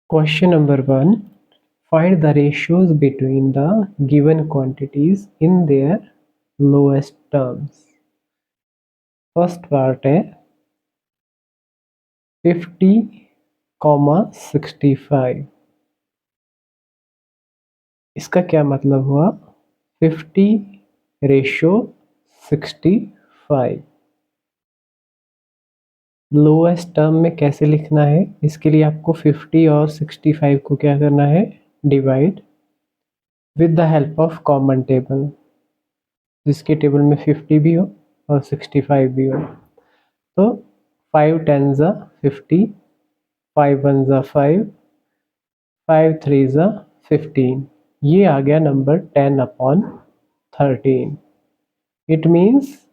Question number 1. Find the ratios between the given quantities in their lowest terms. First part है 50,65. इसका क्या मतलब हुआ? 50:65. लोएस्ट टर्म में कैसे लिखना है? इसके लिए आपको 50 और 65 को क्या करना है? Divide with the help of common table, जिसके टेबल में 50 भी हो और 65 भी हो. तो 5 10 ज़ा 50, 5 1 ज़ा 5, 5 3 ज़ा 15. ये आ गया नंबर 10/13. It means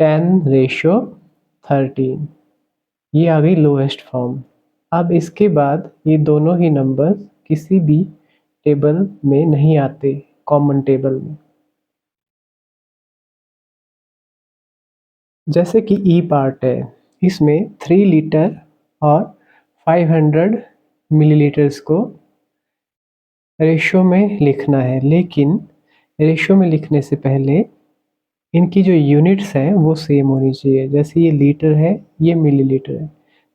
10:13. ये आ गई लोएस्ट फॉर्म. अब इसके बाद ये दोनों ही नंबर किसी भी टेबल में नहीं आते, कॉमन टेबल में. जैसे कि ई पार्ट है, इसमें 3 लीटर और 500 मिलीलीटर्स को रेशो में लिखना है, लेकिन रेशो में लिखने से पहले इनकी जो यूनिट्स हैं वो सेम होनी चाहिए. जैसे ये लीटर है, ये मिलीलीटर है,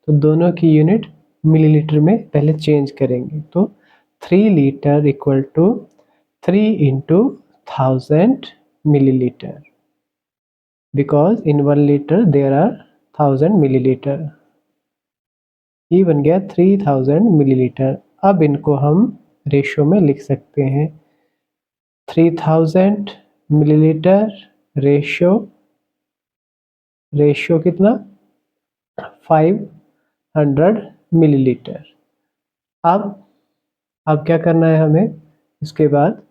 तो दोनों की यूनिट मिलीलीटर में पहले चेंज करेंगे. तो 3 litre equal to 3 into 1000 milliliter, because in 1 liter there are 1000 milliliter. ये बन गया 3000 मिलीलीटर. अब इनको हम रेशो में लिख सकते हैं. 3000 मिलीलीटर रेशो कितना? 500 मिलीलीटर. अब क्या करना है हमें? इसके बाद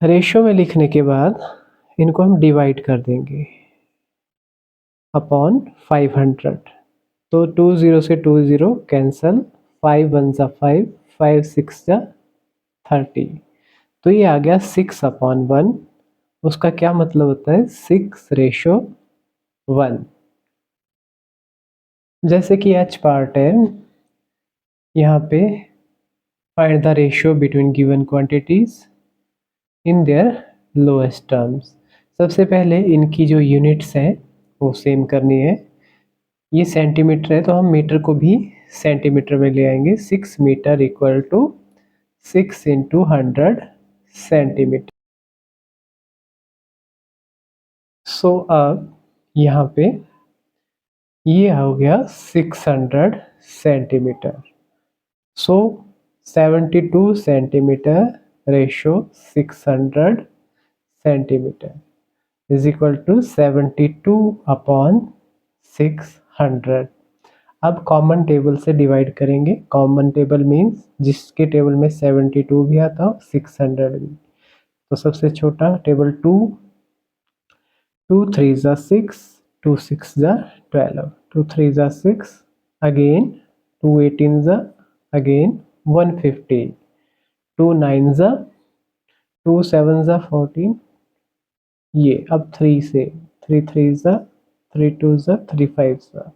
रेशो में लिखने के बाद इनको हम डिवाइड कर देंगे अपॉन 500. तो 20 से 20 कैंसल, 5 1 ज़ा 5, 5 6 ज़ा 30. तो ये आ गया 6/1. उसका क्या मतलब होता है? 6:1. जैसे कि एच पार्ट है, यहाँ पे find the ratio between given quantities in their lowest terms. सबसे पहले इनकी जो यूनिट्स हैं वो सेम करनी है. ये सेंटीमीटर है तो हम मीटर को भी सेंटीमीटर में ले आएंगे. 6 meter equal to 6 into 100 centimeter. So अब यहाँ पे ये हो गया 600 centimeter. So 72 centimeter ratio 600 centimeter is equal to 72/600. अब कॉमन टेबल से डिवाइड करेंगे. कॉमन टेबल मीन्स जिसके टेबल में 72 भी आता हो, 600 भी. तो सबसे छोटा टेबल 2, 2 3 ज़ा 6, 2 6 ज़ा 12, 2 3 ज़ा 6, अगेन 2 18 ज़ा, अगेन 150, 2 9 ज़ा, 2 7 ज़ा 14. ये अब 3 से 3 3 ज़ा, 3 2 ज़ा, 3 5 ज़ा.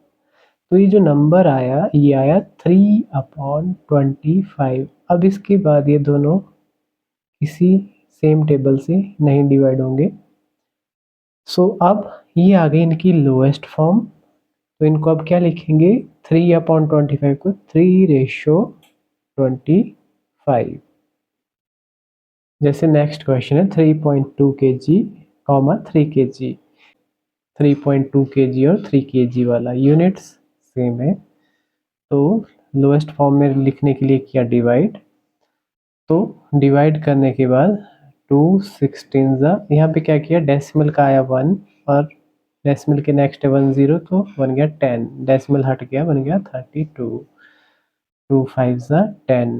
तो ये जो नंबर आया ये आया 3/25. अब इसके बाद ये दोनों किसी सेम टेबल से नहीं डिवाइड होंगे. सो अब ये आ गई इनकी लोएस्ट फॉर्म. तो इनको अब क्या लिखेंगे? 3/25 को 3:25. जैसे नेक्स्ट क्वेश्चन है 3.2 kg, 3 kg. 3.2 kg और 3 kg वाला यूनिट्स सेम है, तो लोएस्ट फॉर्म में लिखने के लिए किया डिवाइड. तो डिवाइड करने के बाद 2 16 यहाँ पे क्या किया? डेसिमल का आया 1 और डेसिमल के नेक्स्ट है 10, तो बन गया 10. डेसिमल हट गया, बन गया 32. 2 5 10.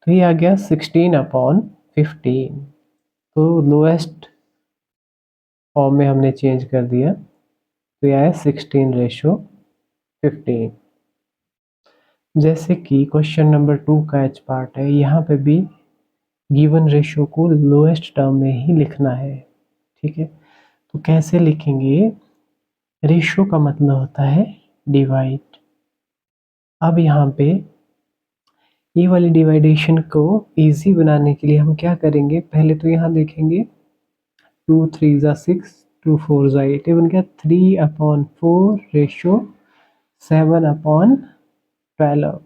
तो ये आ गया 16/15. तो लोएस्ट फॉर्म में हमने चेंज कर दिया, तो यह है 16:15. जैसे कि क्वेश्चन नंबर 2 का एच पार्ट है, यहाँ पे भी गिवन रेशियो को लोएस्ट टर्म में ही लिखना है. ठीक है, तो कैसे लिखेंगे? रेशो का मतलब होता है डिवाइड। अब यहाँ पे ये वाली डिवाइडेशन को इजी बनाने के लिए हम क्या करेंगे, पहले तो यहाँ देखेंगे 2 3 ज़ा 6, 2 4 ज़ा 8, ये बन गया 3/4 रेशो 7/12।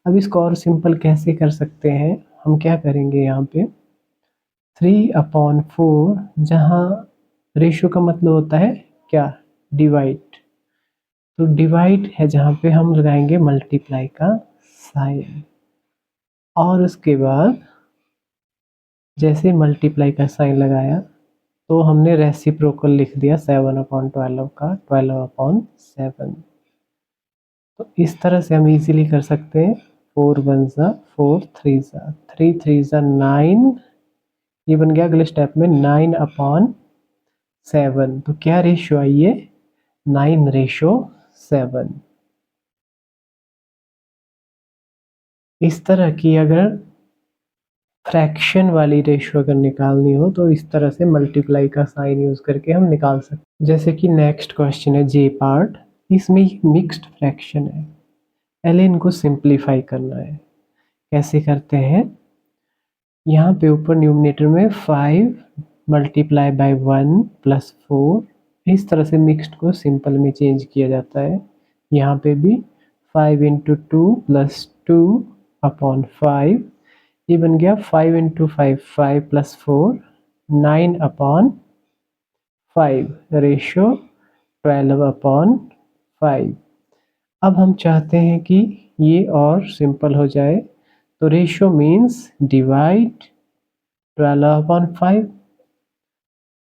अब इसको और सिंपल कैसे कर सकते हैं, हम क्या करेंगे यहाँ पे 3/4, जहाँ रेशो का मतलब होता है क्या, डिवाइड, तो डिवाइड है जहाँ पे हम लगाएंगे मल्टीप्लाई का साइन, और उसके बाद जैसे मल्टीप्लाई का साइन लगाया तो हमने रेसिप्रोकल लिख दिया 7/12 का 12/7। तो इस तरह से हम इजीली कर सकते हैं 4 1 ज़ा 4 3 ज़ा 3 3 ज़ा 9, ये बन गया अगले स्टेप में 9/7। तो क्या रेशियो आई है, 9/7। इस तरह की अगर फ्रैक्शन वाली रेशियो अगर निकालनी हो तो इस तरह से मल्टीप्लाई का साइन यूज करके हम निकाल सकते। जैसे कि नेक्स्ट क्वेश्चन है जे पार्ट, इसमें मिक्स्ड फ्रैक्शन है, पहले इनको सिंप्लीफाई करना है। कैसे करते हैं, यहाँ पे ऊपर न्यूमिनेटर में 5 मल्टीप्लाई बाय 1 प्लस 4, इस तरह से मिक्स्ड को सिंपल में चेंज किया जाता है। यहाँ पे भी 5 इंटू 2 प्लस 2/5, ये बन गया 5 इंटू 5 5 प्लस 4 9/5 रेशो 12/5। अब हम चाहते हैं कि ये और सिंपल हो जाए, तो रेशो मीन्स डिवाइड 12/5।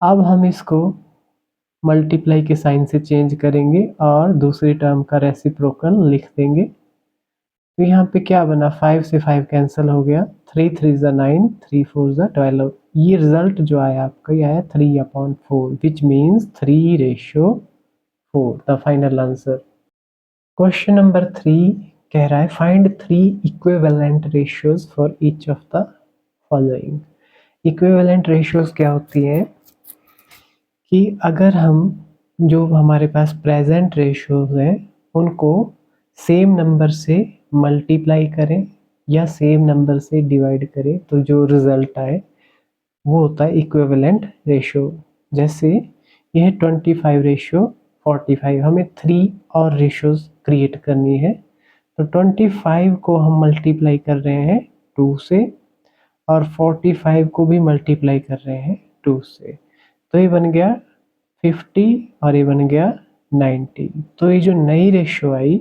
अब हम इसको मल्टीप्लाई के साइन से चेंज करेंगे और दूसरी टर्म का रेसिप्रोकल लिख देंगे। तो यहाँ पे क्या बना, 5 से 5 कैंसिल हो गया, 3 3 ज़ा 9, 3 4 ज़ा 12। ये रिजल्ट जो आया आपका, ये आया 3/4, which means 3/4, the final answer. Question number 3 कह रहा है find 3 equivalent ratios for each of the following. Equivalent ratios क्या होती हैं कि अगर हम जो हमारे पास प्रेजेंट रेशियोज हैं उनको सेम नंबर से मल्टीप्लाई करें या सेम नंबर से डिवाइड करें तो जो रिजल्ट आए वो होता है इक्विवेलेंट रेशियो। जैसे यह 25/45, हमें 3 और रेशियोज क्रिएट करनी है, तो 25 को हम मल्टीप्लाई कर रहे हैं 2 से और 45 को भी मल्टीप्लाई कर रहे हैं 2 से, तो ये बन गया 50 और ये बन गया 90। तो ये जो नई रेशियो आई,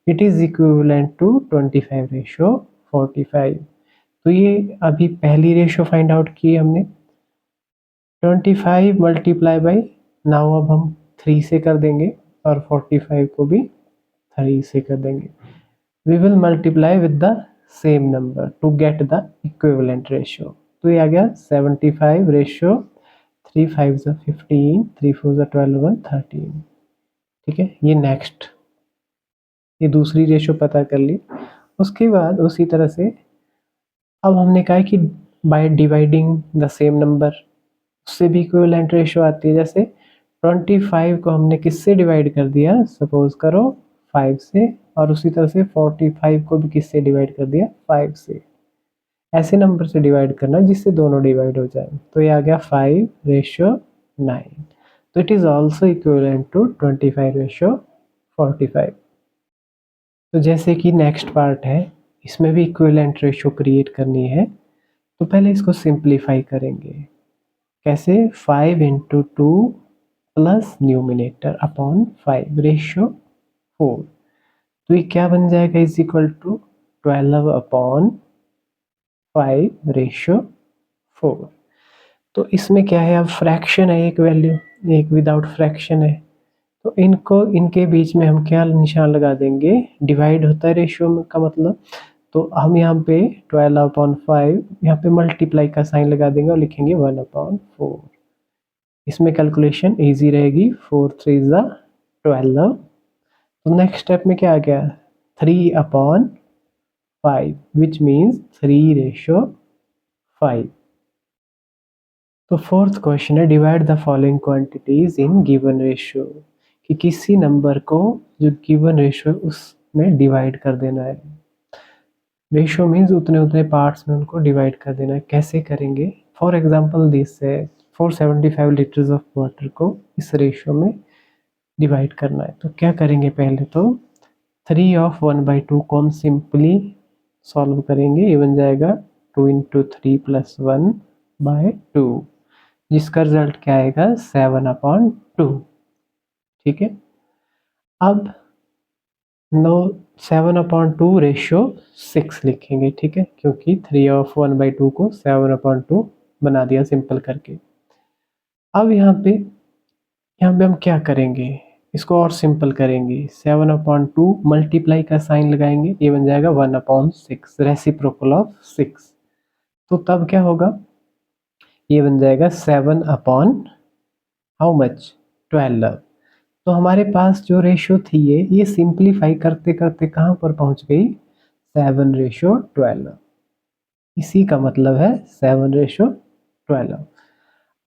इट इज़ इक्विवेलेंट टू 25/45। तो ये अभी पहली रेशियो फाइंड आउट की हमने 25 मल्टीप्लाई बाई, नाउ अब हम 3 से कर देंगे और 45 को भी 3 से कर देंगे। We will multiply with the same number to get the equivalent ratio. तो ये आ गया 75 रेशियो 3 5 ज़ा 15, 3 4 ज़ा 12 1 13। ठीक है, ये नेक्स्ट, ये दूसरी रेशियो पता कर ली। उसके बाद उसी तरह से अब हमने कहा कि by dividing the same number, उससे भी इक्विवेलेंट रेशियो आती है। जैसे 25 को हमने किससे डिवाइड कर दिया, सपोज करो 5 से, और उसी तरह से 45 को भी किससे डिवाइड कर दिया, 5 से। ऐसे नंबर से डिवाइड करना जिससे दोनों डिवाइड हो जाए। तो ये आ गया 5/9। तो it is also equivalent to 25/45। तो जैसे कि नेक्स्ट पार्ट है, इसमें भी इक्विवेलेंट रेशियो क्रिएट करनी है, तो पहले इसको सिंप्लीफाई करेंगे। कैसे, 5 into 2 plus numerator upon 5 ratio 4, तो ये क्या बन जाएगा, इज इक्वल टू 12/5 रेशियो 4। तो इसमें क्या है, अब फ्रैक्शन है एक वैल्यू, एक विदाउट फ्रैक्शन है, तो इनको इनके बीच में हम क्या निशान लगा देंगे, डिवाइड होता है रेशियो का मतलब, तो हम यहाँ पे 12/5 यहाँ पे मल्टीप्लाई का साइन लगा देंगे और लिखेंगे 1/4। इसमें कैलकुलेशन इजी रहेगी, 4 3 ज़ा 12। तो नेक्स्ट स्टेप में क्या आ गया, 3/5 विच मीन्स 3/5। तो फोर्थ क्वेश्चन है divide the following quantities in given ratio. कि किसी नंबर को जो गिवन रेशो है उसमें डिवाइड कर देना है। रेशो मीन्स उतने उतने पार्ट्स में उनको डिवाइड कर देना है। कैसे करेंगे? फॉर एग्जांपल दिस है 475 लीटर्स ऑफ वाटर को इस रेशो में डिवाइड करना है। तो क्या करेंगे? पहले तो 3 ऑफ 1/2 को हम सिंपली सॉल्व करेंगे। ये बन जाएगा 2 × 3 + 1/2, जिसका रिजल्ट क्या आएगा? 7/2। ठीक है। अब 7/2 रेशो 6 लिखेंगे। ठीक है, क्योंकि 3 ऑफ 1/2 को 7/2 बना दिया सिंपल करके। अब यहाँ पे हम क्या करेंगे? इसको और सिंपल करेंगे। 7/2 मल्टीप्लाई का साइन लगाएंगे, ये बन जाएगा 1/6, रेसिप्रोकल ऑफ 6। तो तब क्या होगा? ये बन जाएगा 7/, हाउ मच? 12। तो हमारे पास जो रेशो थी ये सिंप्लीफाई करते करते कहाँ पर पहुंच गई? 7/12। इसी का मतलब है 7/12।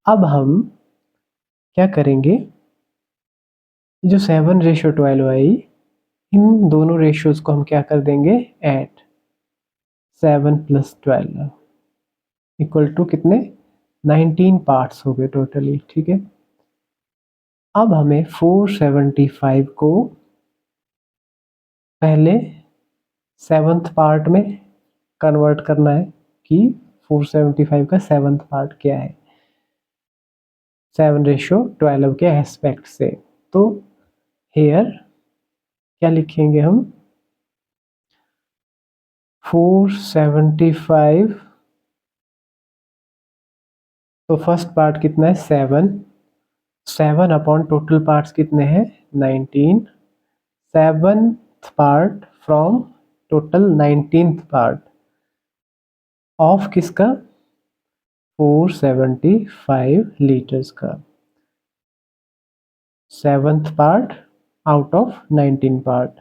अब हम क्या करेंगे? जो 7/12 आई, इन दोनों रेशियोज को हम क्या कर देंगे? ऐड। 7 + 12 इक्वल टू कितने? 19 पार्ट्स हो गए टोटली। ठीक है। अब हमें 475 को पहले 7th पार्ट में कन्वर्ट करना है कि 475 का 7th पार्ट क्या है 7/12 के एस्पेक्ट से। तो हेयर क्या लिखेंगे हम? 475, तो फर्स्ट पार्ट कितना है? 7 अपॉन टोटल पार्ट्स कितने हैं? 19। 7th part from total 19th part of किसका? 475 लीटर्स का। 7th part out of 19 part.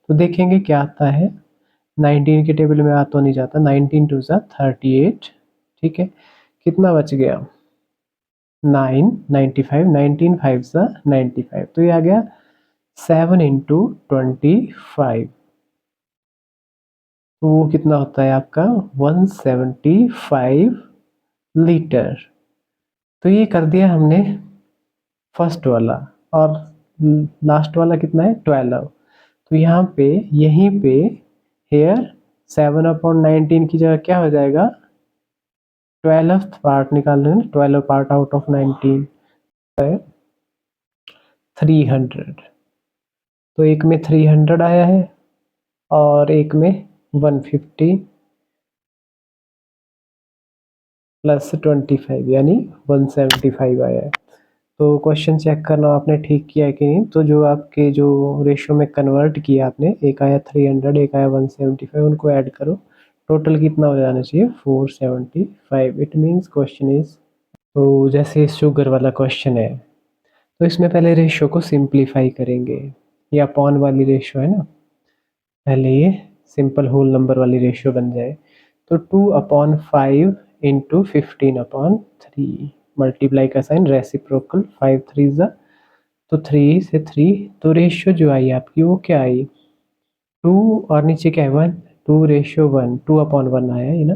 तो देखेंगे क्या आता है। 19 के टेबल में आ तो नहीं जाता। 19 × 2 = 38। ठीक है, कितना बच गया? 9, 95, 19 5 = 95। तो ये आ गया 7 × 25। तो वो कितना होता है आपका? 175 लीटर। तो ये कर दिया हमने फर्स्ट वाला। और लास्ट वाला कितना है? 12। तो यहाँ पे यहीं पे हेयर 7/19 की जगह क्या हो जाएगा? 12th पार्ट निकाल रहे हैं। 12 पार्ट आउट ऑफ 19 है 300। तो एक में 300 आया है और एक में 150 + 25 यानी 175 आया है। तो क्वेश्चन चेक करना आपने ठीक किया है कि नहीं। तो जो आपके जो रेशो में कन्वर्ट किया आपने, एक आया 300, एक आया 175, उनको ऐड करो। टोटल कितना हो जाना चाहिए? 475। इट मीन्स क्वेश्चन इज, तो जैसे शुगर वाला क्वेश्चन है तो इसमें पहले रेशो को सिंप्लीफाई करेंगे। ये अपॉन वाली रेशो है ना, पहले ये सिंपल होल नंबर वाली रेशो बन जाए। तो 2/5 × 15/3 मल्टीप्लाई का साइन रेसिप्रोकल 5 3 ज़ा, तो 3 से 3। तो रेशियो जो आई आपकी वो क्या आई? 2 और नीचे क्या है? 1। 2/1, 2/1 आया है ना।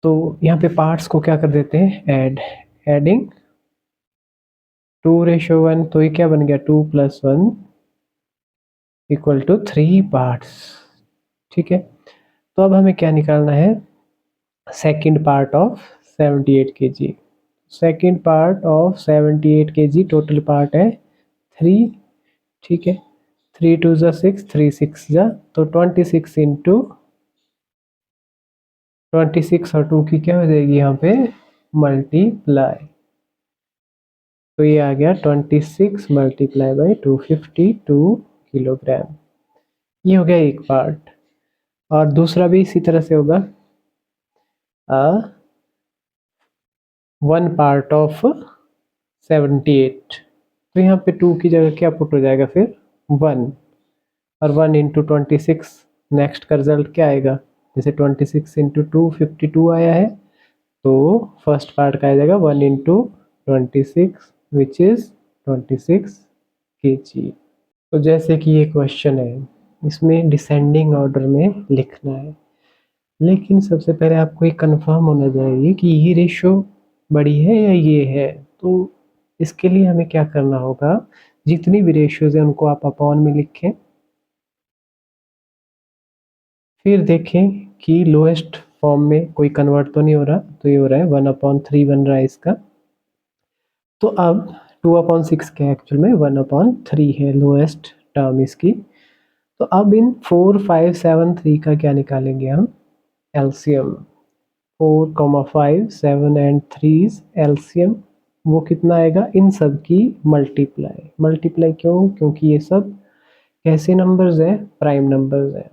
तो यहाँ पे पार्ट्स को क्या कर देते हैं? ऐड। एडिंग 2/1, तो ये क्या बन गया? 2 + 1 = 3 पार्ट्स। ठीक है। तो अब हमें क्या निकालना है? Second part of 78 kg। Second part of 78 kg, total part है 3। ठीक है, 3 2 ज़ा 6, 3 6 ज़ा, तो 26 × 26 और 2 की क्या हो जाएगी यहाँ पे? मल्टीप्लाई। तो ये आ गया 26 × 252 किलोग्राम। ये हो गया एक पार्ट। और दूसरा भी इसी तरह से होगा। 1 पार्ट ऑफ 78। तो यहाँ पे 2 की जगह क्या पुट हो जाएगा फिर? 1। और 1 × 26, नेक्स्ट का रिजल्ट क्या आएगा? जैसे 26 × 2 52 आया है, तो फर्स्ट पार्ट का आ जाएगा 1 × 26 विच इज 26 kg। तो जैसे कि ये क्वेश्चन है, इसमें डिसेंडिंग ऑर्डर में लिखना है, लेकिन सबसे पहले आपको ये कंफर्म होना चाहिए कि ये रेशो बड़ी है या ये है। तो इसके लिए हमें क्या करना होगा, जितनी भी रेशियोज हैं उनको आप अपॉन में लिखें, फिर देखें कि लोएस्ट फॉर्म में कोई कन्वर्ट तो नहीं हो रहा, तो ये हो रहा है 1/3 बन रहा है इसका। तो अब 2/6 क्या है, एक्चुअल में 1/3 है लोएस्ट टर्म इसकी। तो अब इन 4 5 7 3 का क्या निकालेंगे हम, एलसीएम। 4, 5, 7 एंड 3 एलसीएम वो कितना आएगा, इन सब की मल्टीप्लाई। मल्टीप्लाई क्यों, क्योंकि ये सब कैसे नंबर्स हैं, प्राइम नंबर्स हैं।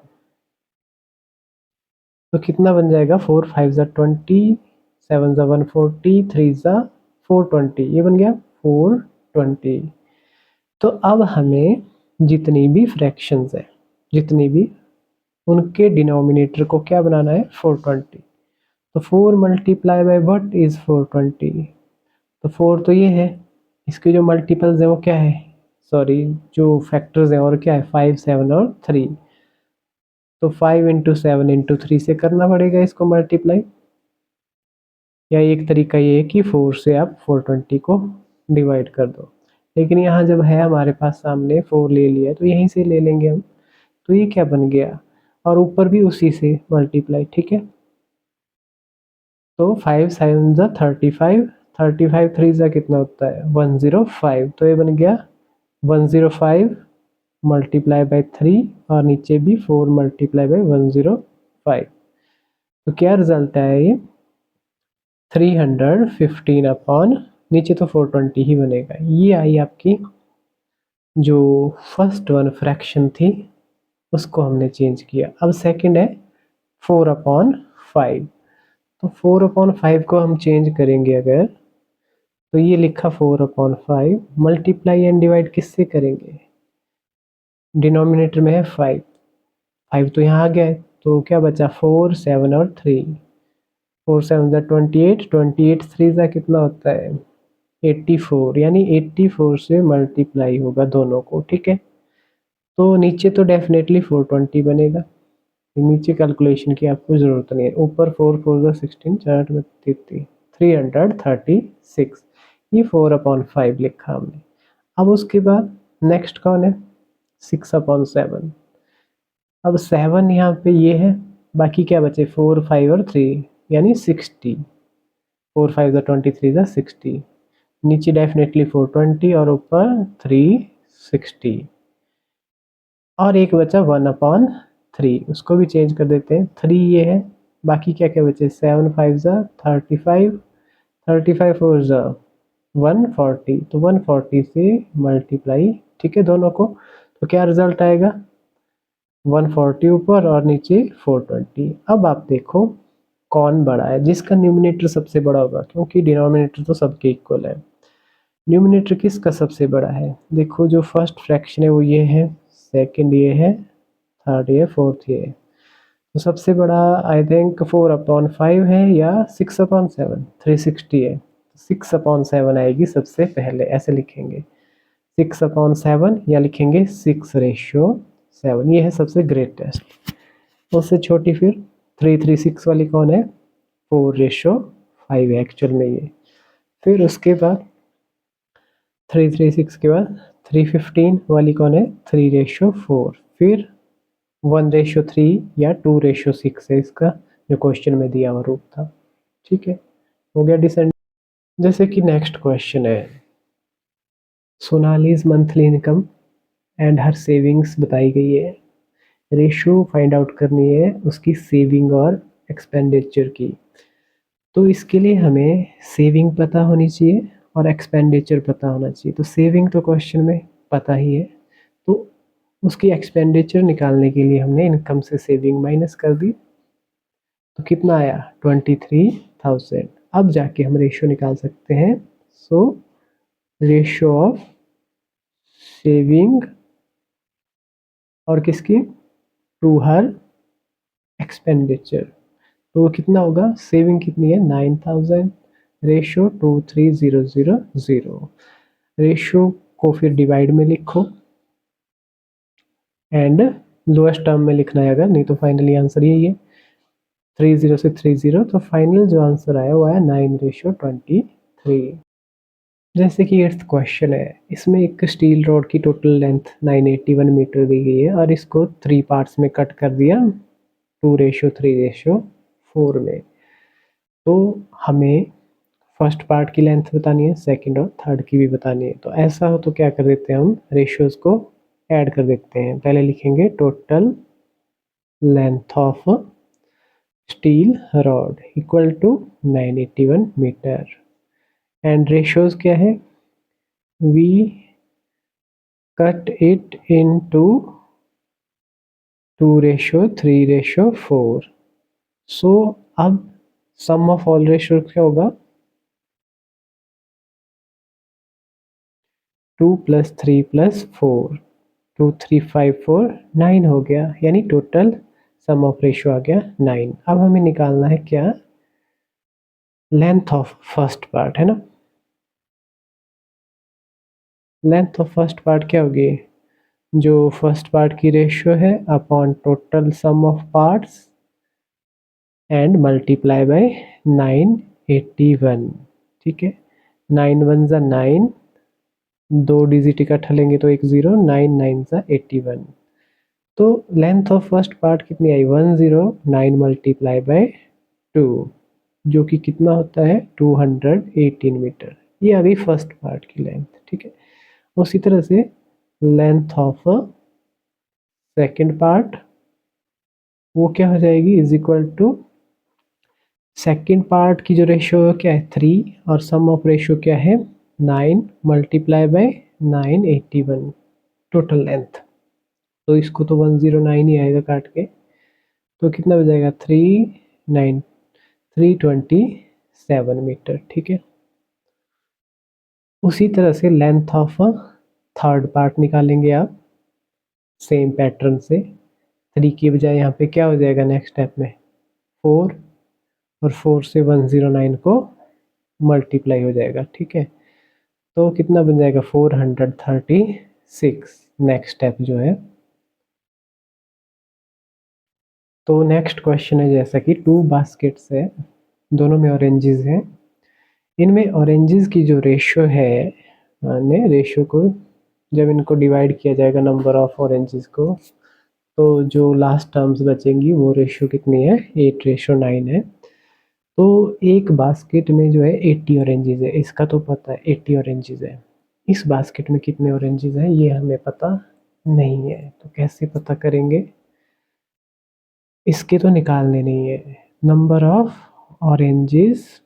तो कितना बन जाएगा, 4 5 ज़ा 20, 7 ज़ा 140, 3 ज़ा 420, ये बन गया 420। तो अब हमें जितनी भी फ्रैक्शंस है, जितनी भी, उनके डिनोमिनेटर को क्या बनाना है, 420। तो 4 मल्टीप्लाई बाय व्हाट इज 420। तो 4 तो ये है, इसके जो मल्टीपल्स है वो क्या है, सॉरी जो फैक्टर्स हैं और क्या है, 5 7 और 3। तो 5 इंटू 7 इंटू 3 से करना पड़ेगा इसको मल्टीप्लाई, या एक तरीका ये है कि 4 से आप 420 को डिवाइड कर दो। लेकिन यहाँ जब है हमारे पास सामने 4 ले लिया है तो यहीं से ले लेंगे हम। तो ये क्या बन गया, और ऊपर भी उसी से मल्टीप्लाई, ठीक है। तो 5 7 ज़ा 35, 35 3 ज़ा कितना होता है, 105। तो ये बन गया 105 मल्टीप्लाई बाय 3, और नीचे भी 4 मल्टीप्लाई बाय 105। तो क्या रिजल्ट है ये, 315 अपॉन, नीचे तो 420 ही बनेगा। ये आई आपकी जो फर्स्ट वन फ्रैक्शन थी उसको हमने चेंज किया। अब सेकंड है 4/5। तो 4/5 को हम चेंज करेंगे अगर, तो ये लिखा 4/5, मल्टीप्लाई एंड डिवाइड किससे करेंगे, डिनोमिनेटर में है 5, 5 तो यहाँ आ गया है, तो क्या बचा 4 7 और 3। 4 7 ज़ा 28, 28 3 ज़ा कितना होता है 84, यानी 84 से मल्टीप्लाई होगा दोनों को, ठीक है। तो नीचे तो डेफिनेटली 420 बनेगा, नीचे कैलकुलेशन की आपको ज़रूरत नहीं है। ऊपर 4 4 ज़ा 16, 4 में 33, 336, ये 4/5 लिखा हमने। अब उसके बाद नेक्स्ट कौन है, 6/7। अब 7 यहाँ पे ये है, बाकी क्या बचे 4 5 और 3, यानी 60। 4 5 ज़ा 20, 3 ज़ा 60, नीचे डेफिनेटली 420 और ऊपर 360, और एक बचा 1/3, उसको भी चेंज कर देते हैं। 3 ये है, बाकी क्या क्या बचे, 7 5 ज़ा 35, 35 4 ज़ा 140, तो 140 से मल्टीप्लाई, ठीक है, दोनों को। तो क्या रिजल्ट आएगा, 140 ऊपर और नीचे 420। अब आप देखो कौन बड़ा है, जिसका न्यूमिनेटर सबसे बड़ा होगा, क्योंकि डिनोमिनेटर तो सबके इक्वल है। न्यूमिनेटर किसका सबसे बड़ा है, देखो जो फर्स्ट फ्रैक्शन है वो ये है, सेकंड ये है, थर्ड ये, फोर्थ ये। तो सबसे बड़ा आई थिंक 4/5 है या 6/7, 360 है। 6/7 आएगी सबसे पहले, ऐसे लिखेंगे 6/7, या लिखेंगे 6/7, ये है सबसे ग्रेटेस्ट। उससे छोटी फिर 336 वाली कौन है, 4/5 है एक्चुअल में ये। फिर उसके बाद 336 के बाद 315 वाली कौन है, 3/4। फिर 1/3 या 2/6 है इसका, जो क्वेश्चन में दिया हुआ रूप था, ठीक है, हो गया डिसेंड। जैसे कि नेक्स्ट क्वेश्चन है, Sonali's monthly income and her savings बताई गई है, रेशो फाइंड आउट करनी है उसकी सेविंग और एक्सपेंडिचर की। तो इसके लिए हमें सेविंग पता होनी चाहिए और एक्सपेंडिचर पता होना चाहिए। तो सेविंग तो क्वेश्चन में पता ही है, तो उसकी एक्सपेंडिचर निकालने के लिए हमने इनकम से सेविंग माइनस कर दी, तो कितना आया 23,000। अब जाके हम रेशो निकाल सकते हैं। सो रेशो ऑफ सेविंग और किसकी, टू हर एक्सपेंडिचर, तो वो कितना होगा, सेविंग कितनी है 9,000, रेशो 23000, रेशो को फिर डिवाइड में लिखो एंड लोएस्ट टर्म में लिखना है अगर, नहीं तो फाइनली आंसर यही है 30 से 30, तो फाइनल जो आंसर आया वो आया 9:23। जैसे कि 8th क्वेश्चन है, इसमें एक स्टील रॉड की टोटल लेंथ 981 मीटर दी गई है और इसको 3 पार्ट्स में कट कर दिया 2:3:4 में। तो हमें फर्स्ट पार्ट की लेंथ बतानी है, सेकंड और थर्ड की भी बतानी है। तो ऐसा हो तो क्या कर देते हैं, हम रेशियोज को ऐड कर देते हैं। पहले लिखेंगे total length of steel rod equal to 981 metre and ratios क्या है, we cut it into 2:3:4। So अब सम ऑफ ऑल रेशियो क्या होगा, 2 + 3 + 4, 2 3 5 4 9 हो गया, यानी टोटल सम ऑफ रेशियो आ गया 9। अब हमें निकालना है क्या, लेंथ ऑफ फर्स्ट पार्ट है ना। लेंथ ऑफ फर्स्ट पार्ट क्या होगी, जो फर्स्ट पार्ट की रेशियो है upon total sum of parts and multiply by 981। ठीक है, 9 1 ज़ा 9, 2 डिजिट इकट्ठा लेंगे तो 1 0, 9 9 ज़ा 81। तो लेंथ ऑफ फर्स्ट पार्ट कितनी आई, 109 मल्टीप्लाई बाय 2, जो कि कितना होता है 218 मीटर। ये आ गई फर्स्ट पार्ट की लेंथ। ठीक है, उसी तरह से लेंथ ऑफ सेकंड पार्ट वो क्या हो जाएगी, is equal to second part की जो रेशियो क्या है 3 और सम ऑफ रेशियो क्या है 9 मल्टीप्लाई बाय 981 टोटल लेंथ। तो इसको तो 109 ही आएगा काट के, तो कितना हो जाएगा 327 मीटर। ठीक है, उसी तरह से लेंथ ऑफ थर्ड पार्ट निकालेंगे आप सेम पैटर्न से। 3 की बजाय यहाँ पे क्या हो जाएगा नेक्स्ट स्टेप में 4, और 4 से 109 को मल्टीप्लाई हो जाएगा। ठीक है, तो कितना बन जाएगा 436 नेक्स्ट स्टेप जो है। तो नेक्स्ट क्वेश्चन है, जैसा कि 2 बास्केट्स है, दोनों में ऑरेंजेस हैं, इनमें ऑरेंजेस की जो रेशियो है, माने रेशियो को जब इनको डिवाइड किया जाएगा नंबर ऑफ ऑरेंजेस को, तो जो लास्ट टर्म्स बचेंगी वो रेशियो कितनी है 8:9 है। तो एक बास्केट में जो है 80 ऑरेंजेस है, इसका तो पता है 80 ऑरेंजेस है। इस बास्केट में कितने ऑरेंजेस हैं ये हमें पता नहीं है, तो कैसे पता करेंगे, इसके तो निकालने नहीं है। Number of oranges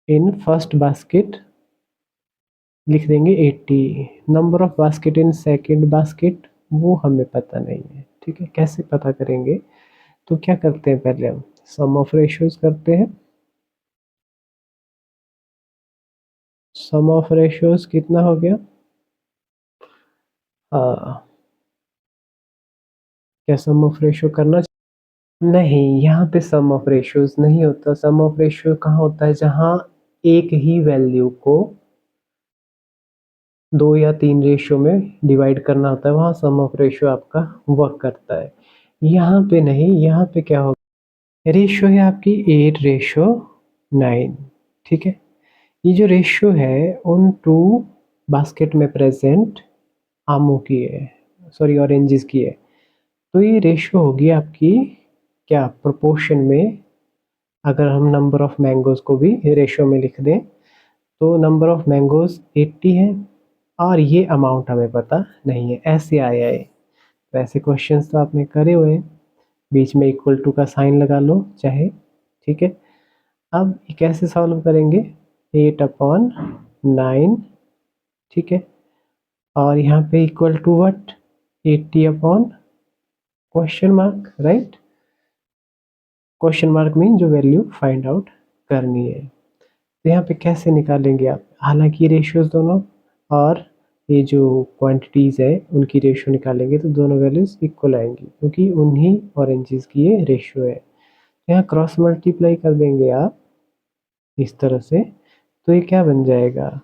in first basket लिख देंगे 80, number of basket in second basket वो हमें पता नहीं है। ठीक है, कैसे पता करेंगे, तो क्या करते हैं, पहले हम सम ऑफ रेशियोज करते हैं। सम ऑफ रेशियोज कितना हो गया, क्या सम ऑफ रेशियो करना नहीं, यहाँ पे सम ऑफ रेशियोज नहीं होता। सम ऑफ रेशियो कहाँ होता है, जहाँ एक ही वैल्यू को 2 या 3 रेशियो में डिवाइड करना होता है, वहाँ सम ऑफ रेशियो आपका वर्क करता है। यहाँ पे नहीं, यहाँ पे क्या होगा, रेशियो है आपकी 8:9। ठीक है, ये जो रेशियो है उन 2 बास्केट में प्रेजेंट आमों की है, सॉरी ऑरेंजेस की है। तो ये रेशियो होगी आपकी क्या, प्रोपोर्शन में। अगर हम नंबर ऑफ मैंगोज़ को भी रेशियो में लिख दें, तो नंबर ऑफ मैंगोज़ 80 है और ये अमाउंट हमें पता नहीं है, ऐसे आया है। तो ऐसे क्वेश्चंस तो आपने करे हुए हैं, बीच में इक्वल टू का साइन लगा लो चाहे। ठीक है, अब ये कैसे सॉल्व करेंगे, 8/9। ठीक है, और यहाँ पे equal to what, 80/, question mark, right. Question mark mean जो वैल्यू फाइंड आउट करनी है। तो यहाँ पे कैसे निकालेंगे आप, हालांकि रेशियोज दोनों और ये जो क्वांटिटीज़ है उनकी रेशियो निकालेंगे तो दोनों वैल्यूज इक्वल आएंगी, क्योंकि उन्हीं ऑरेंजेस की ये रेशियो है। यहाँ क्रॉस मल्टीप्लाई कर देंगे आप इस तरह से, तो ये क्या बन जाएगा,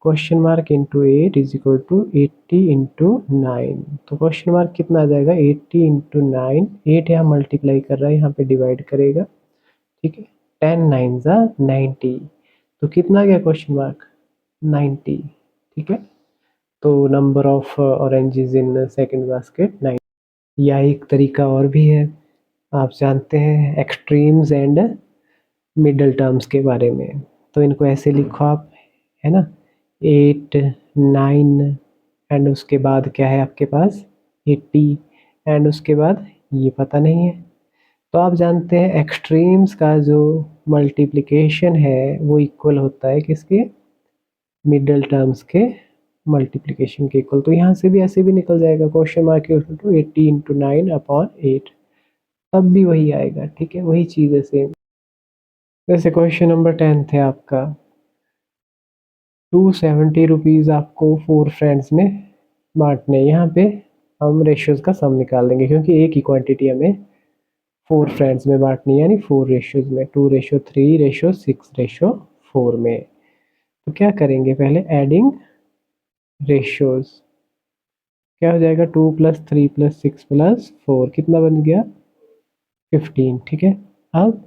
question mark into 8 is equal to 80 into 9। तो क्वेश्चन मार्क कितना आ जाएगा 80 इंटू 9। 8 यहाँ मल्टीप्लाई कर रहा है, यहाँ पे डिवाइड करेगा, ठीक है। 10 9 ज़ा 90, तो कितना आ गया क्वेश्चन मार्क 90, ठीक है। तो number of oranges in second basket 9। या एक तरीका और भी है, आप जानते हैं एक्सट्रीम्स एंड मिडल टर्म्स के बारे में। तो इनको ऐसे लिखो आप, है ना, 8 9 एंड उसके बाद क्या है आपके पास 80 एंड उसके बाद ये पता नहीं है। तो आप जानते हैं एक्सट्रीम्स का जो मल्टीप्लिकेशन है वो इक्वल होता है किसके, मिडल टर्म्स के मल्टीप्लिकेशन के इक्वल। तो यहाँ से भी ऐसे भी निकल जाएगा question mark equal to 80 into 9 upon 8, तब भी वही आएगा, ठीक है, वही चीज़ है सेम। जैसे क्वेश्चन नंबर 10 है आपका, 270 रुपीज़ आपको 4 फ्रेंड्स में बांटने। यहाँ पे हम रेशियोज़ का सम निकाल देंगे क्योंकि एक ही क्वांटिटी हमें 4 फ्रेंड्स में बांटनी है, यानी 4 रेशियोज़ में, 2:3:6:4 में। तो क्या करेंगे, पहले एडिंग रेशियोज़, क्या हो जाएगा 2 + 3 + 6 + 4 कितना बन गया 15, ठीक है। अब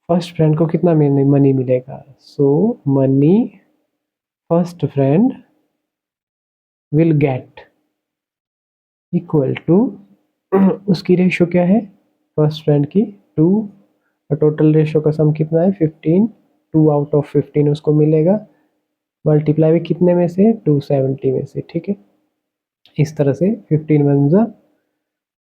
फर्स्ट फ्रेंड को कितना मनी मिलेगा, so money first friend will get equal to, उसकी रेशो क्या है फर्स्ट फ्रेंड की 2, और टोटल रेशो का सम कितना है 15, 2 आउट ऑफ 15 उसको मिलेगा, मल्टीप्लाई भी कितने में से 270 में से, ठीक है। इस तरह से 15 1 ज़ा,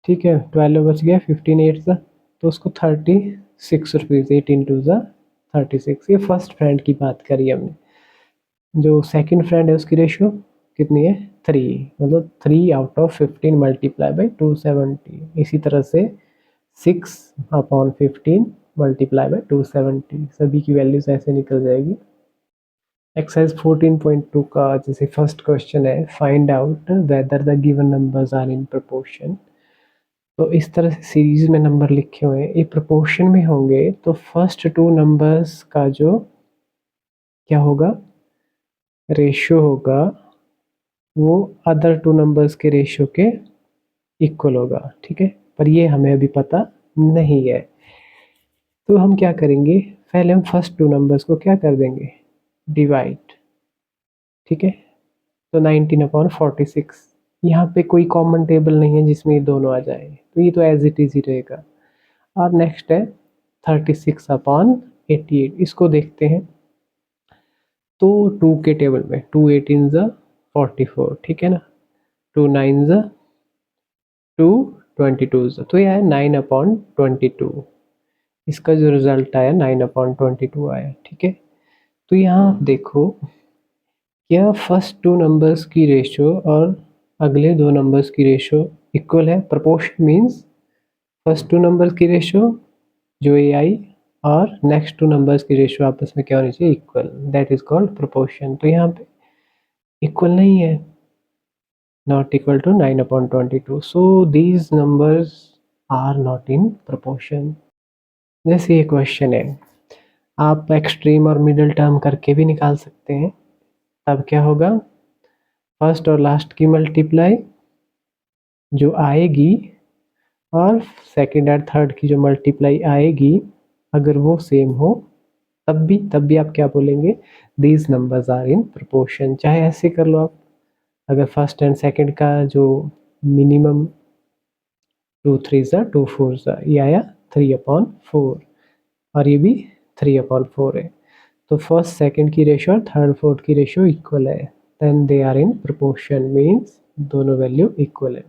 ठीक है, 12 बच गया, 15 8 ज़ा, तो उसको 36 रुपीज़, 18 2 ज़ा 36। ये फर्स्ट फ्रेंड की बात करी हमने। जो सेकंड फ्रेंड है उसकी रेशियो कितनी है 3, मतलब 3 आउट ऑफ 15 मल्टीप्लाई बाई 270। इसी तरह से 6/15 मल्टीप्लाई बाई 270, सभी की वैल्यूज ऐसे निकल जाएगी। एक्सरसाइज 14.2 का जैसे फर्स्ट क्वेश्चन है, find out whether the given numbers are in proportion. तो इस तरह से सीरीज में नंबर लिखे हुए हैं, ये प्रोपोर्शन में होंगे तो फर्स्ट 2 नंबर्स का जो क्या होगा रेशियो होगा वो अदर 2 नंबर्स के रेशियो के इक्वल होगा, ठीक है। पर ये हमें अभी पता नहीं है, तो हम क्या करेंगे, पहले हम फर्स्ट 2 नंबर्स को क्या कर देंगे डिवाइड, ठीक है। तो 19/46, यहाँ पे कोई कॉमन टेबल नहीं है जिसमें ये दोनों आ जाए, तो ये तो एज इट इज ही रहेगा। और नेक्स्ट है 36/88, इसको देखते हैं। तो 2 के टेबल में 2 18 ज़ा 44, ठीक है ना, 2 9 ज़ा 2 22 ज़ा, तो यह है 9/22। इसका जो रिजल्ट आया 9/22 आया, ठीक है। तो यहाँ आप देखो क्या फर्स्ट 2 नंबर्स की रेशियो और अगले 2 नंबर्स की रेशियो इक्वल है। प्रोपोर्शन मीन्स फर्स्ट 2 नंबर्स की रेशियो जो ये आई और नेक्स्ट 2 नंबर्स की रेशियो आपस में क्या होनी चाहिए equal, that is called proportion. तो यहाँ पे इक्वल नहीं है, not equal to 9/22, so these numbers are not in proportion. जैसे ये क्वेश्चन है, आप एक्सट्रीम और मिडिल टर्म करके भी निकाल सकते हैं। तब क्या होगा, फर्स्ट और लास्ट की मल्टीप्लाई जो आएगी और सेकंड और थर्ड की जो मल्टीप्लाई आएगी अगर वो सेम हो तब भी आप क्या बोलेंगे, these numbers are in proportion. चाहे ऐसे कर लो आप, अगर फर्स्ट एंड सेकंड का जो मिनिमम 2 3 ज़ा 2 4 ज़ा ये आया 3/4 और ये भी 3/4 है, तो फर्स्ट सेकंड की रेशियो और थर्ड फोर्थ की रेशियो इक्वल है, then they are in proportion, means दोनों वैल्यू इक्वल है।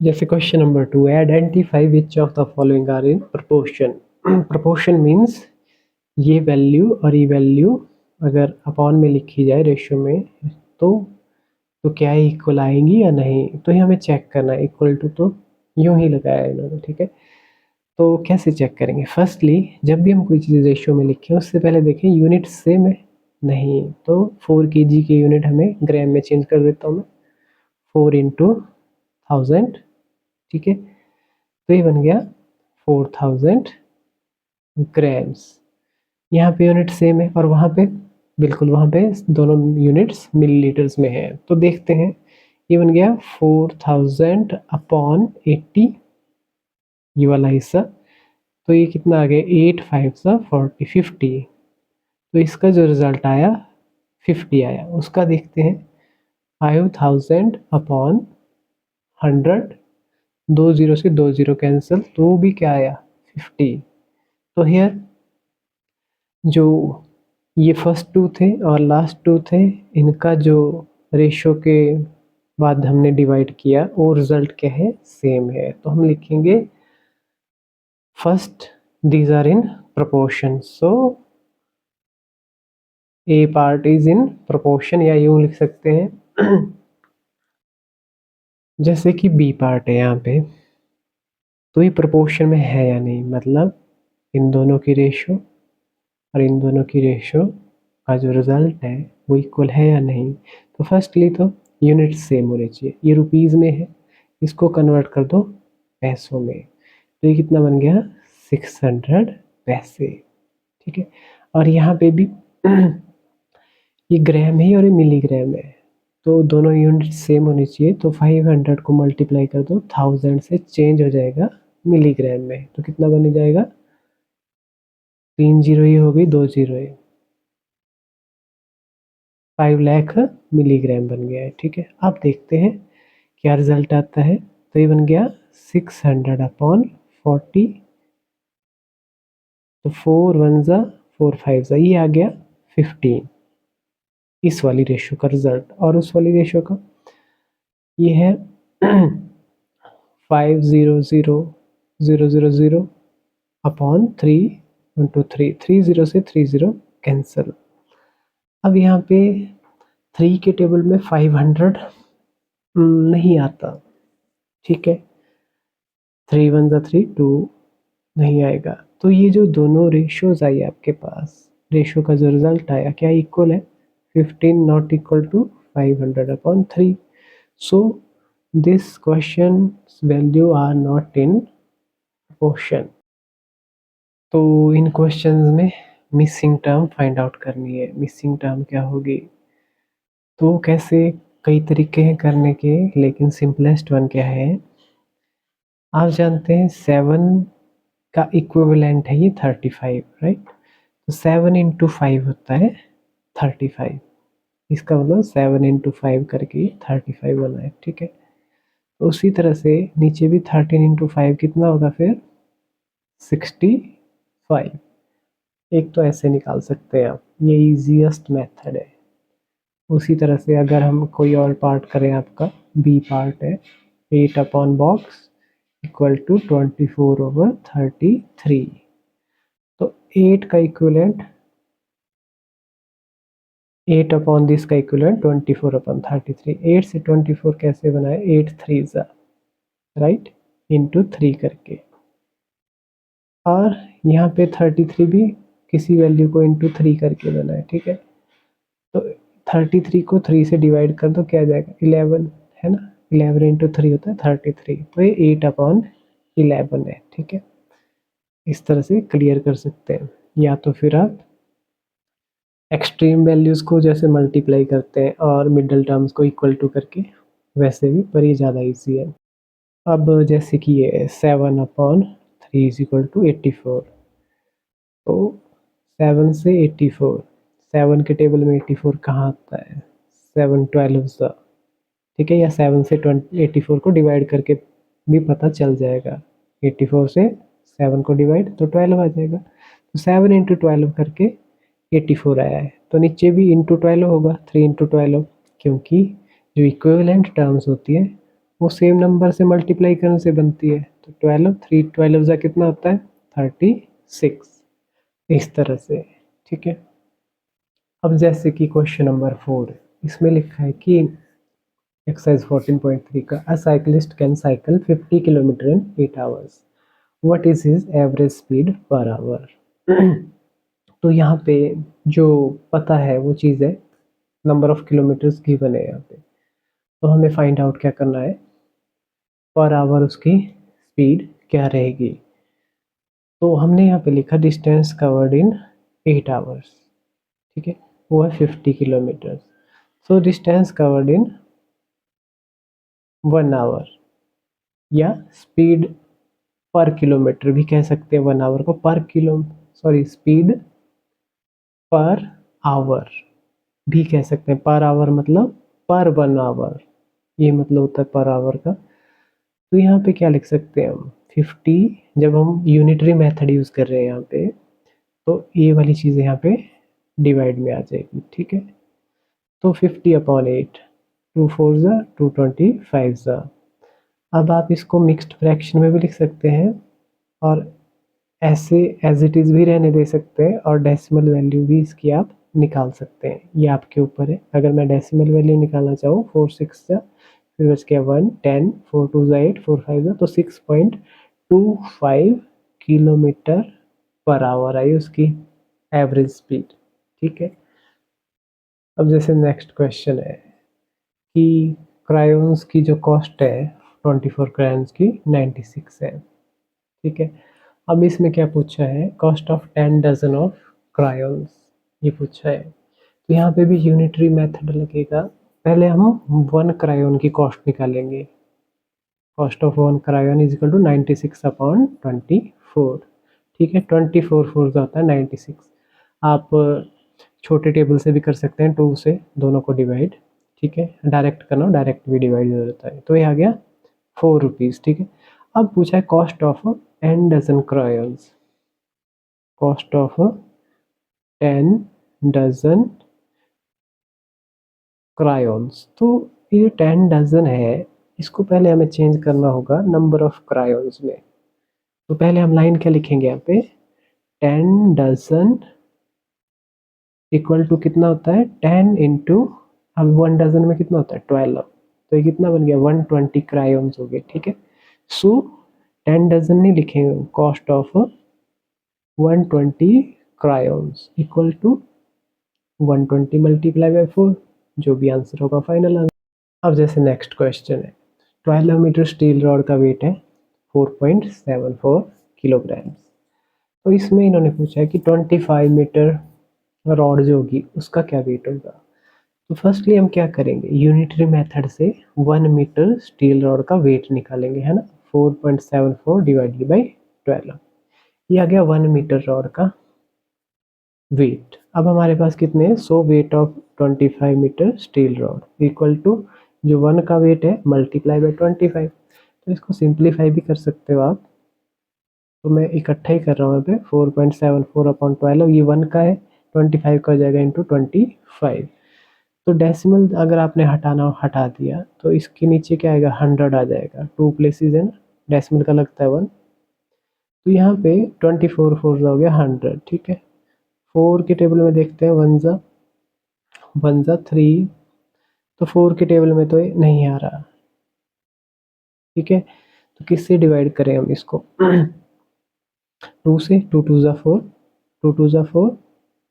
जैसे question number 2, identify which of the following are in proportion. Proportion means ये वैल्यू और ये वैल्यू अगर अपॉन में लिखी जाए रेशियो में तो क्या इक्वल आएंगी या नहीं, तो ये हमें चेक करना है। इक्वल टू तो यूं ही लगाया इन्होंने, ठीक है। तो कैसे चेक करेंगे, फर्स्टली जब भी हम कोई चीज़ रेशियो में लिखें उससे पहले देखें यूनिट सेम है नहीं, तो 4 kg के यूनिट हमें ग्राम में चेंज कर देता हूँ मैं, 4 × 1000, ठीक है। तो ये बन गया 4000 ग्राम्स। यहाँ पे यूनिट सेम है और वहाँ पे बिल्कुल वहाँ पे दोनों यूनिट्स मिलीलीटर्स में है। तो देखते हैं, ये बन गया 4000/80, ये वाला हिस्सा। तो ये कितना आ गया, 8 5 40 50। तो इसका जो रिजल्ट आया 50 आया। उसका देखते हैं, 5000/100, 2 0 से 2 0 कैंसिल, तो वो भी क्या आया, 50। तो हियर जो ये फर्स्ट टू थे और लास्ट टू थे, इनका जो रेशो के बाद हमने डिवाइड किया, वो रिजल्ट क्या है, सेम है। तो हम लिखेंगे first these are in proportion, so A part is in proportion, या यूं लिख सकते हैं जैसे कि बी पार्ट है यहाँ पे, तो ये प्रोपोर्शन में है या नहीं, मतलब इन दोनों की रेशो और इन दोनों की रेशो का जो रिजल्ट है वो इक्वल है या नहीं। तो फर्स्टली तो यूनिट सेम होने चाहिए। ये रुपीज़ में है, इसको कन्वर्ट कर दो पैसों में, तो ये कितना बन गया, 600 पैसे। ठीक है, और यहाँ पे भी ये ग्राम है और ये मिलीग्राम है, तो दोनों यूनिट सेम होनी चाहिए। तो 500 को मल्टीप्लाई कर दो 1000 से, चेंज हो जाएगा मिलीग्राम में, तो कितना बन जाएगा, 3 जीरो ही हो गई, 2 जीरो है, 5 लाख मिलीग्राम बन गया है। ठीक है, अब देखते हैं क्या रिजल्ट आता है। तो ये बन गया 600/40, तो 4 1 ज़ा 4 5 ज़ा, ये आ गया 15, इस वाली रेशो का रिजल्ट। और उस वाली रेशो का ये है 5 0 0 0 0 0/3 3 0 से 3 0 कैंसिल। अब यहाँ पे 3 के टेबल में 500 नहीं आता। ठीक है, 3 1 ज़ा 3 2 नहीं आएगा। तो ये जो दोनों रेशोज आई आपके पास, रेशो का जो रिजल्ट आया क्या इक्वल है, 15 not equal to 500/3। So this question value are not in proportion. तो इन क्वेश्चंस में मिसिंग टर्म फाइंड आउट करनी है। मिसिंग टर्म क्या होगी, तो कैसे, कई तरीके हैं करने के, लेकिन सिंपलेस्ट वन क्या है, आप जानते हैं 7 का इक्विवेलेंट है ये 35, राइट। तो 7 इंटू 5 होता है 35, इसका मतलब 7 इंटू 5 करके 35 बना है। ठीक है, तो उसी तरह से नीचे भी 13 इंटू 5 कितना होगा फिर, 65। एक तो ऐसे निकाल सकते हैं आप, ये इजीएस्ट मेथड है। उसी तरह से अगर हम कोई और पार्ट करें, आपका बी पार्ट है, 8/बॉक्स इक्वल टू 24/33। तो 8 का इक्विवेलेंट, 8 अपॉन दिस का इक्विवेलेंट 24/33। 8 से 24 कैसे बनाए, 8 3 ज़ा, राइट, इंटू 3 करके। और यहाँ पे 33 भी किसी वैल्यू को इंटू 3 करके बनाए। ठीक है, तो 33 को 3 से डिवाइड कर दो, क्या आ जाएगा, 11, है ना। 11 इंटू 3 होता है 33, तो ये 8/11 है। ठीक है, इस तरह से क्लियर कर सकते हैं। या तो फिर आप एक्सट्रीम वैल्यूज़ को जैसे मल्टीप्लाई करते हैं और मिडल टर्म्स को इक्वल टू करके, वैसे भी, पर ये ज़्यादा ईजी है। अब जैसे कि ये 7/3 इज इक्वल टू 84, तो 7 से 84, 7 के टेबल में 84 कहाँ आता है, 7 12 सा। ठीक है, या 7 से 84 को डिवाइड करके भी पता चल जाएगा, 84 से 7 को डिवाइड तो 12 आ जाएगा। तो 7 इंटू 12 करके 84 आया है, तो नीचे भी इंटू 12 होगा, 3 इंटू 12, क्योंकि जो इक्विवेलेंट टर्म्स होती है वो सेम नंबर से मल्टीप्लाई करने से बनती है। तो 12 3 12 ज़ा कितना होता है, 36, इस तरह से। ठीक है, अब जैसे कि क्वेश्चन नंबर 4, इसमें लिखा है कि एक्सरसाइज 14.3 का, अ cyclist can cycle 50 kilometre in 8 hours, what is his average speed per hour. तो यहाँ पे जो पता है वो चीज़ है, नंबर ऑफ किलोमीटर्स गिवन है यहाँ पे, तो हमें फाइंड आउट क्या करना है, पर आवर उसकी स्पीड क्या रहेगी। तो हमने यहाँ पे लिखा डिस्टेंस कवर्ड इन 8 आवर्स। ठीक है, वो है 50 kilometre. So distance covered in 1 hour, या स्पीड पर किलोमीटर भी कह सकते हैं 1 आवर को, स्पीड पर आवर भी कह सकते हैं। पर आवर मतलब पर 1 आवर, ये मतलब होता है पर आवर का। तो यहाँ पे क्या लिख सकते हैं हम, 50, जब हम यूनिटरी मेथड यूज़ कर रहे हैं यहाँ पे, तो ये वाली चीज़ यहाँ पे डिवाइड में आ जाएगी, ठीक है। तो 50/8, 2 4 ज़ा 225 ज़ा। अब आप इसको मिक्स्ड फ्रैक्शन में भी लिख सकते हैं, और ऐसे एज इट इज़ भी रहने दे सकते हैं, और डेसिमल वैल्यू भी इसकी आप निकाल सकते हैं, ये आपके ऊपर है। अगर मैं डेसिमल वैल्यू निकालना चाहूँ, 4 6 ज़ा, फिर बच गया 1 10, 4 2 ज़ा 8, 4 5 ज़ा, तो 6.25 किलोमीटर पर आवर आई उसकी एवरेज स्पीड, ठीक है। अब जैसे नेक्स्ट क्वेश्चन है कि क्रायॉन्स की जो कॉस्ट है 24 क्रायॉन्स की 96 है, ठीक है। अब इसमें क्या पूछा है, कॉस्ट ऑफ 10 डजन ऑफ क्रायॉन्स, ये पूछा है। तो यहाँ पे भी यूनिटरी मेथड लगेगा। पहले हम 1 क्रायॉन की कॉस्ट निकालेंगे। Cost of 1 crayon is equal to 96/24, ठीक है। 24 4 का होता है 96। आप छोटे टेबल से भी कर सकते हैं, 2 से दोनों को डिवाइड, ठीक है। डायरेक्ट करना हो, डायरेक्ट भी डिवाइड हो जाता है। तो ये आ गया 4 रुपीज़, ठीक है। अब पूछा है cost of 10 dozen crayons, cost of 10 dozen crayons. तो ये 10 डजन है, इसको पहले हमें चेंज करना होगा नंबर ऑफ क्रायॉन्स में। तो पहले हम लाइन क्या लिखेंगे यहाँ पे, 10 डजन इक्वल टू कितना होता है 10 इंटू, अब 1 डजन में कितना होता है 12, तो ये कितना बन गया 120 क्रायॉन्स हो गए, ठीक है। सो 10 डजन नहीं लिखेंगे, cost of 120 crayons equal to 120 multiply by 4, जो भी आंसर होगा फाइनल आंसर। अब जैसे नेक्स्ट क्वेश्चन है, 12 मीटर स्टील रॉड का वेट है 4.74 किलोग्राम। तो इसमें इन्होंने पूछा है कि 25 मीटर रॉड जो होगी उसका क्या वेट होगा। तो फर्स्टली हम क्या करेंगे, यूनिटरी मेथड से 1 मीटर स्टील रॉड का वेट निकालेंगे, है ना। 4.74 डिवाइडेड बाई 12, ये आ गया 1 मीटर रॉड का वेट। अब हमारे पास कितने हैं, 100 weight of 25 metre steel rod equal to जो 1 का वेट है मल्टीप्लाई बाय 25। तो इसको सिंप्लीफाई भी कर सकते हो आप, तो मैं इकट्ठा ही कर रहा हूँ यहाँ पे, 4.74/12, ये 1 का है, 25 का हो जाएगा इंटू 25। तो डेसिमल अगर आपने हटाना हो हटा दिया, तो इसके नीचे क्या आएगा 100 आ जाएगा, 2 प्लेसेस है ना, डेसिमल का लगता है 1। तो यहाँ पे 24 4 हो गया 100, ठीक है। 4 के टेबल में देखते हैं, 1 ज़ा 3, तो 4 के टेबल में तो ये नहीं आ रहा, ठीक है। तो किससे डिवाइड करें हम इसको 2 से, 2 2 ज़ा 4, 2 2 ज़ा 4,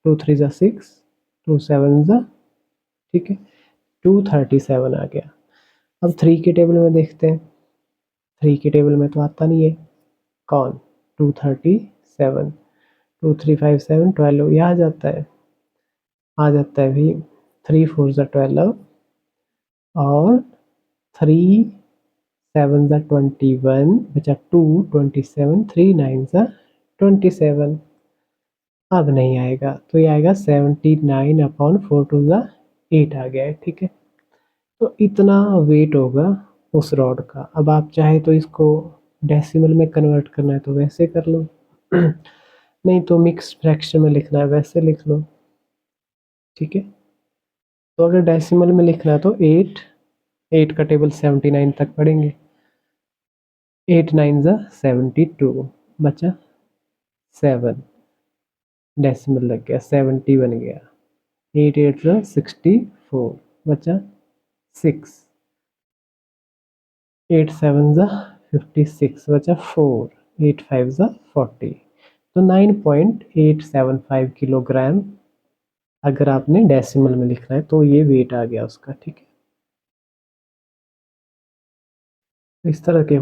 2 3 ज़ा 6, 2 7 ज़ा, ठीक है, 237 आ गया। अब 3 के टेबल में देखते हैं, 3 के टेबल में तो आता नहीं है, कौन, 237, 2 3 5 7 12, ये आ जाता है भी, 3 4 ज़ा 12, और 3 7 ज़ा 21, बचा 2 27, 3 9 ज़ा 27। अब नहीं आएगा, तो ये आएगा 79/4, 2 ज़ा 8 आ गया है, ठीक है। तो इतना वेट होगा उस रॉड का। अब आप चाहे तो इसको डेसिमल में कन्वर्ट करना है तो वैसे कर लो, नहीं तो मिक्स फ्रैक्शन में लिखना है वैसे लिख लो, ठीक है। तो अगर डेसिमल में लिखना है तो 8 का टेबल 79 तक पढ़ेंगे, 8 9 ज़ा 72, बचा 7, डेसिमल लग गया 70 बन गया, 8 8 ज़ा 64, बचा 6, 8 7 ज़ा 56, बचा 4, 8 5 ज़ा 40। तो 9.875 किलोग्राम अगर आपने डेसिमल में लिखना है तो ये वेट आ गया उसका, ठीक है। इस तरह के